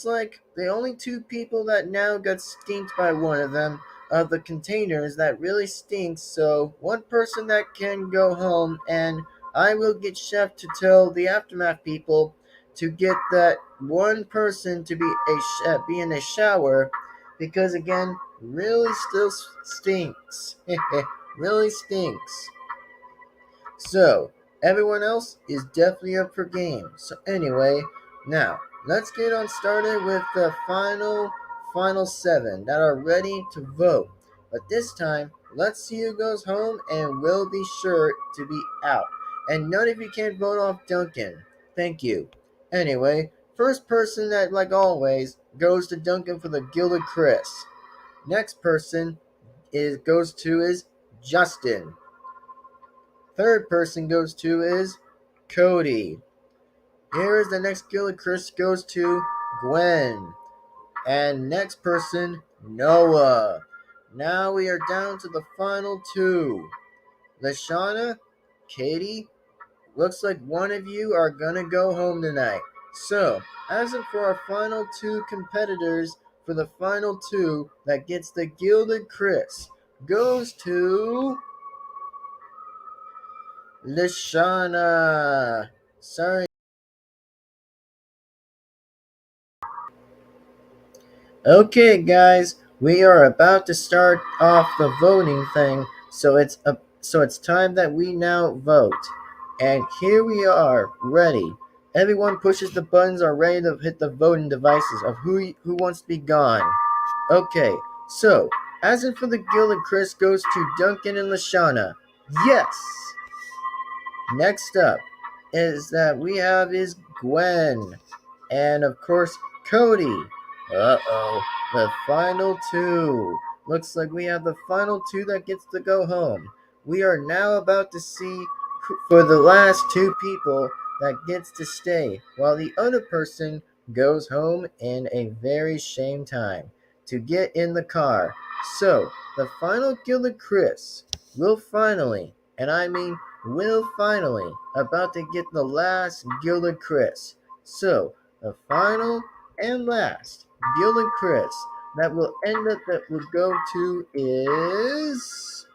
like the only two people that now got stinked by one of them of the containers that really stinks. So one person that can go home, and I will get Chef to tell the aftermath people to get that one person to be in a shower, because again, really still stinks. Really stinks. So, everyone else is definitely up for game. So anyway, now let's get on started with the final seven that are ready to vote. But this time, let's see who goes home, and we'll be sure to be out. And none of you can vote off Duncan. Thank you. Anyway, first person that, like always, goes to Duncan for the Gilded Chris. Next person goes to is Justin. Third person goes to is Cody. Here is the next Gilded Chris goes to Gwen. And next person, Noah. Now we are down to the final two. Lashana, Katie, looks like one of you are gonna go home tonight. So, as of for our final two competitors, for the final two that gets the Gilded Chris, goes to Lashana. Sorry. Okay, guys, we are about to start off the voting thing, so it's time that we now vote. And here we are, ready. Everyone pushes the buttons, are ready to hit the voting devices of who wants to be gone. Okay, so as in for the Gilded Chris goes to Duncan and Lashana. Yes. Next up is that we have is Gwen, and of course Cody. Uh-oh, the final two. Looks like we have the final two that gets to go home. We are now about to see for the last two people that gets to stay, while the other person goes home in a very shame time to get in the car. So, the final Gilded Chris will finally, and I mean will finally, about to get the last Gilded Chris. So, the final and last Gilded Chris that will end up that will go to is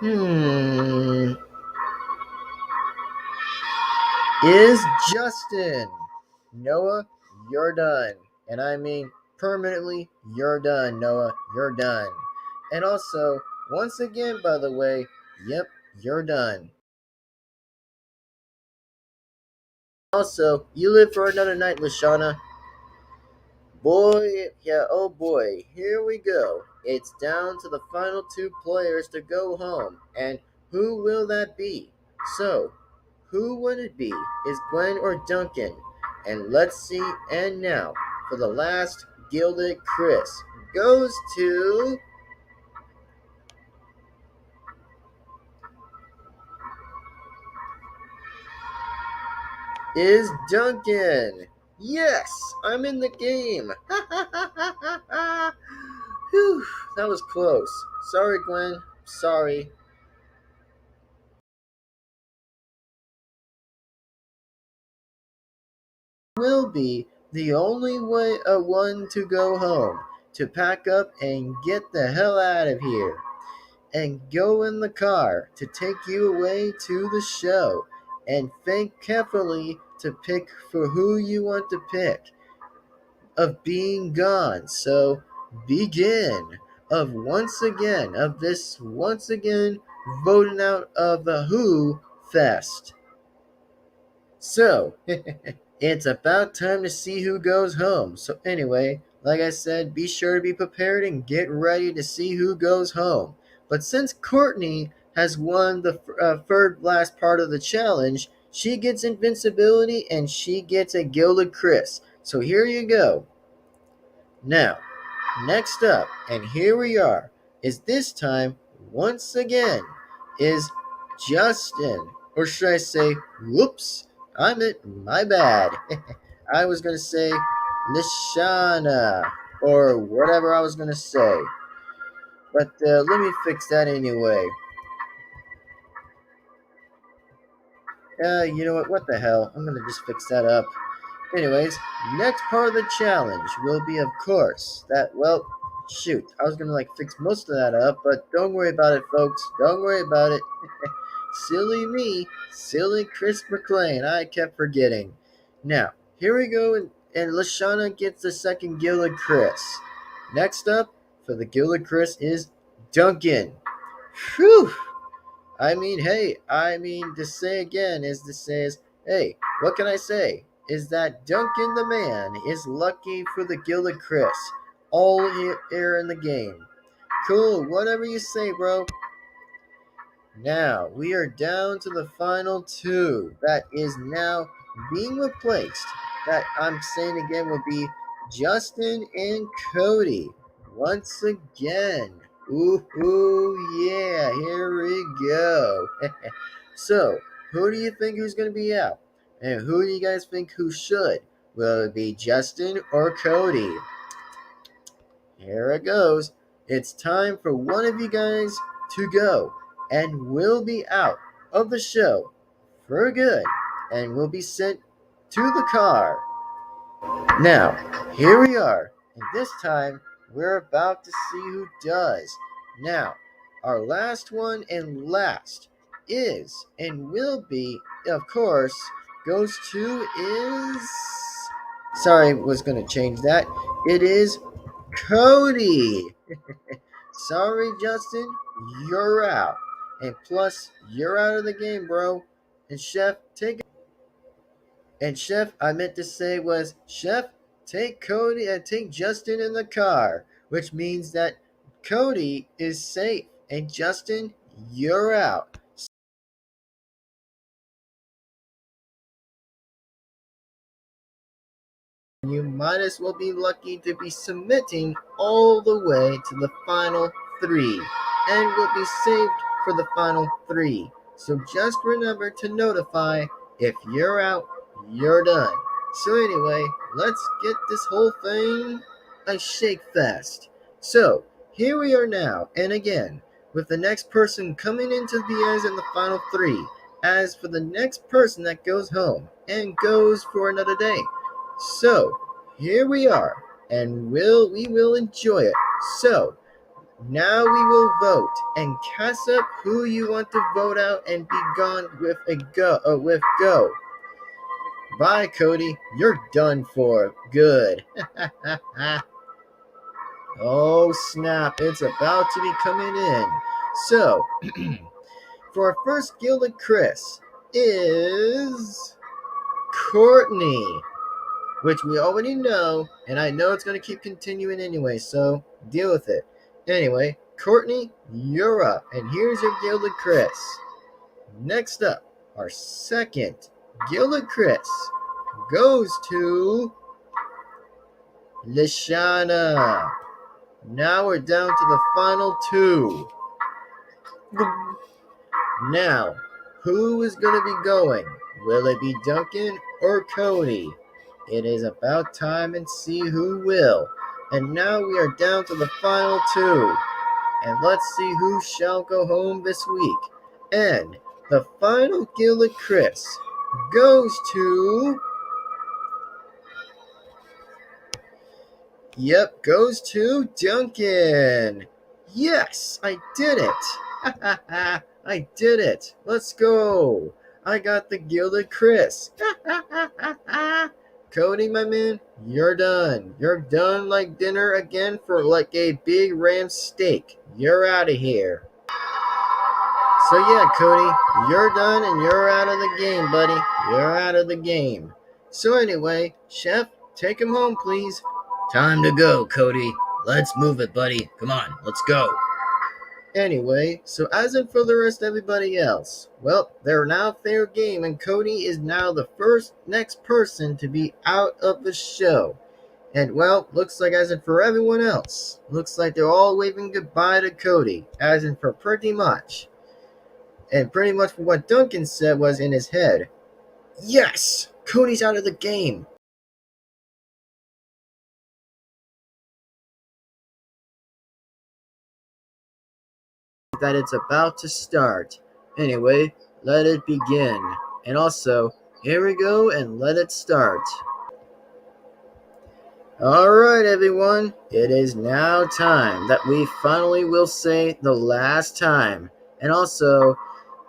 hmm is Justin. Noah, you're done. And I mean permanently, you're done, Noah. You're done. And also, once again, by the way, yep, you're done. Also, you live for another night, Lashana. Boy, yeah, oh boy, here we go. It's down to the final two players to go home. And who will that be? So, who would it be? Is Gwen or Duncan? And let's see, and now, for the last Gilded Chris, goes to is Duncan. Yes, I'm in the game. Whew, that was close. Sorry, Gwen. Sorry. Will be the only way one to go home, to pack up and get the hell out of here, and go in the car to take you away to the show, and think carefully to pick for who you want to pick of being gone. So begin of this once again voting out of the Who Fest. So it's about time to see who goes home. So anyway, like I said, be sure to be prepared and get ready to see who goes home. But since Courtney has won the third last part of the challenge, she gets invincibility and she gets a Gilded Chris. So here you go. Now, next up, and here we are, is this time, once again, is Justin. Or should I say, whoops, my bad. I was going to say Lashana, or whatever I was going to say. But let me fix that anyway. You know what? What the hell? I'm gonna just fix that up. Anyways, next part of the challenge will be, of course, that, well, shoot, I was gonna like fix most of that up, but don't worry about it, folks. Don't worry about it. Silly me, silly Chris McLean. I kept forgetting. Now, here we go, and Lashana gets the second Gilded Chris. Next up for the Gilded Chris is Duncan. Whew! To say again is to say is, hey, what can I say? Is that Duncan the man is lucky for the Gilded Chris. All here in the game. Cool, whatever you say, bro. Now, we are down to the final two. That is now being replaced. That I'm saying again will be Justin and Cody. Once again. Ooh, yeah, here we go. So, who do you think who's going to be out? And who do you guys think who should? Will it be Justin or Cody? Here it goes. It's time for one of you guys to go and will be out of the show for good and will be sent to the car. Now, here we are, and this time we're about to see who does. Now, our last one and last is and will be, of course, goes to is. Sorry, was going to change that. It is Cody. Sorry, Justin, you're out. And plus, you're out of the game, bro. And Chef, I meant to say was, Chef, take Cody and take Justin in the car, which means that Cody is safe and Justin, you're out. You might as well be lucky to be submitting all the way to the final three and will be saved for the final three. So just remember to notify if you're out, you're done. So anyway, let's get this whole thing a shake fest. So here we are now, and again, with the next person coming into the ends in the final three. As for the next person that goes home and goes for another day. So here we are, and we will enjoy it. So now we will vote and cast up who you want to vote out and be gone with a go. With go. Bye, Cody. You're done for good. Oh snap! It's about to be coming in. So for our first Gilded Chris is Courtney, which we already know, and I know it's going to keep continuing anyway, so deal with it. Anyway, Courtney, you're up, and here's your Gilded Chris. Next up, our second Gilded Chris goes to Lashana. Now we're down to the final two. Now, who is going to be going? Will it be Duncan or Cody? It is about time and see who will. And now we are down to the final two. And let's see who shall go home this week. And the final Gilded Chris goes to. Yep, goes to Duncan. Yes, I did it. I did it. Let's go. I got the Gilded Chris. Cody, my man, you're done. You're done like dinner again for like a big ram steak. You're out of here. So yeah, Cody, you're done and you're out of the game, buddy. You're out of the game. So anyway, Chef, take him home, please. Time to go, Cody. Let's move it, buddy. Come on, let's go. Anyway, so as in for the rest of everybody else, well, they're now fair game, and Cody is now the next person to be out of the show. And well, looks like as in for everyone else, looks like they're all waving goodbye to Cody, as in for pretty much. And pretty much what Duncan said was in his head, yes, Cody's out of the game. That it's about to start. Anyway, let it begin. And also, here we go and let it start. Alright, everyone, it is now time that we finally will say the last time. And also,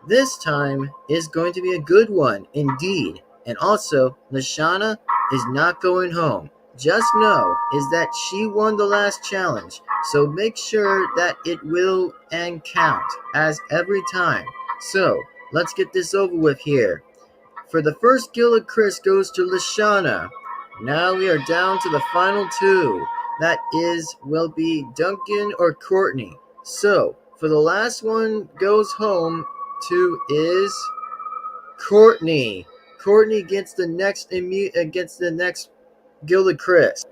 this time is going to be a good one, indeed. And also, Lashana is not going home. Just know is that she won the last challenge, so make sure that it will and count as every time. So, let's get this over with here. For the first kill of Chris goes to Lashana. Now we are down to the final two. That is, will be Duncan or Courtney. So, for the last one goes home to is Courtney. Courtney gets the next Gilded Chris.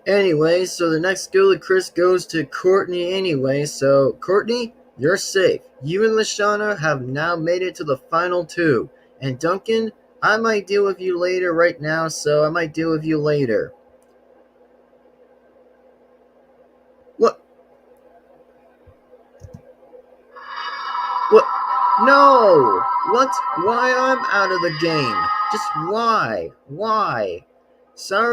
Anyway, so the next Gilded Chris goes to Courtney anyway. So Courtney, you're safe. You and Lashana have now made it to the final two. And Duncan, I might deal with you later right now, so I might deal with you later. What? What? No! What? Why I'm out of the game? Just why? Why? Sorry.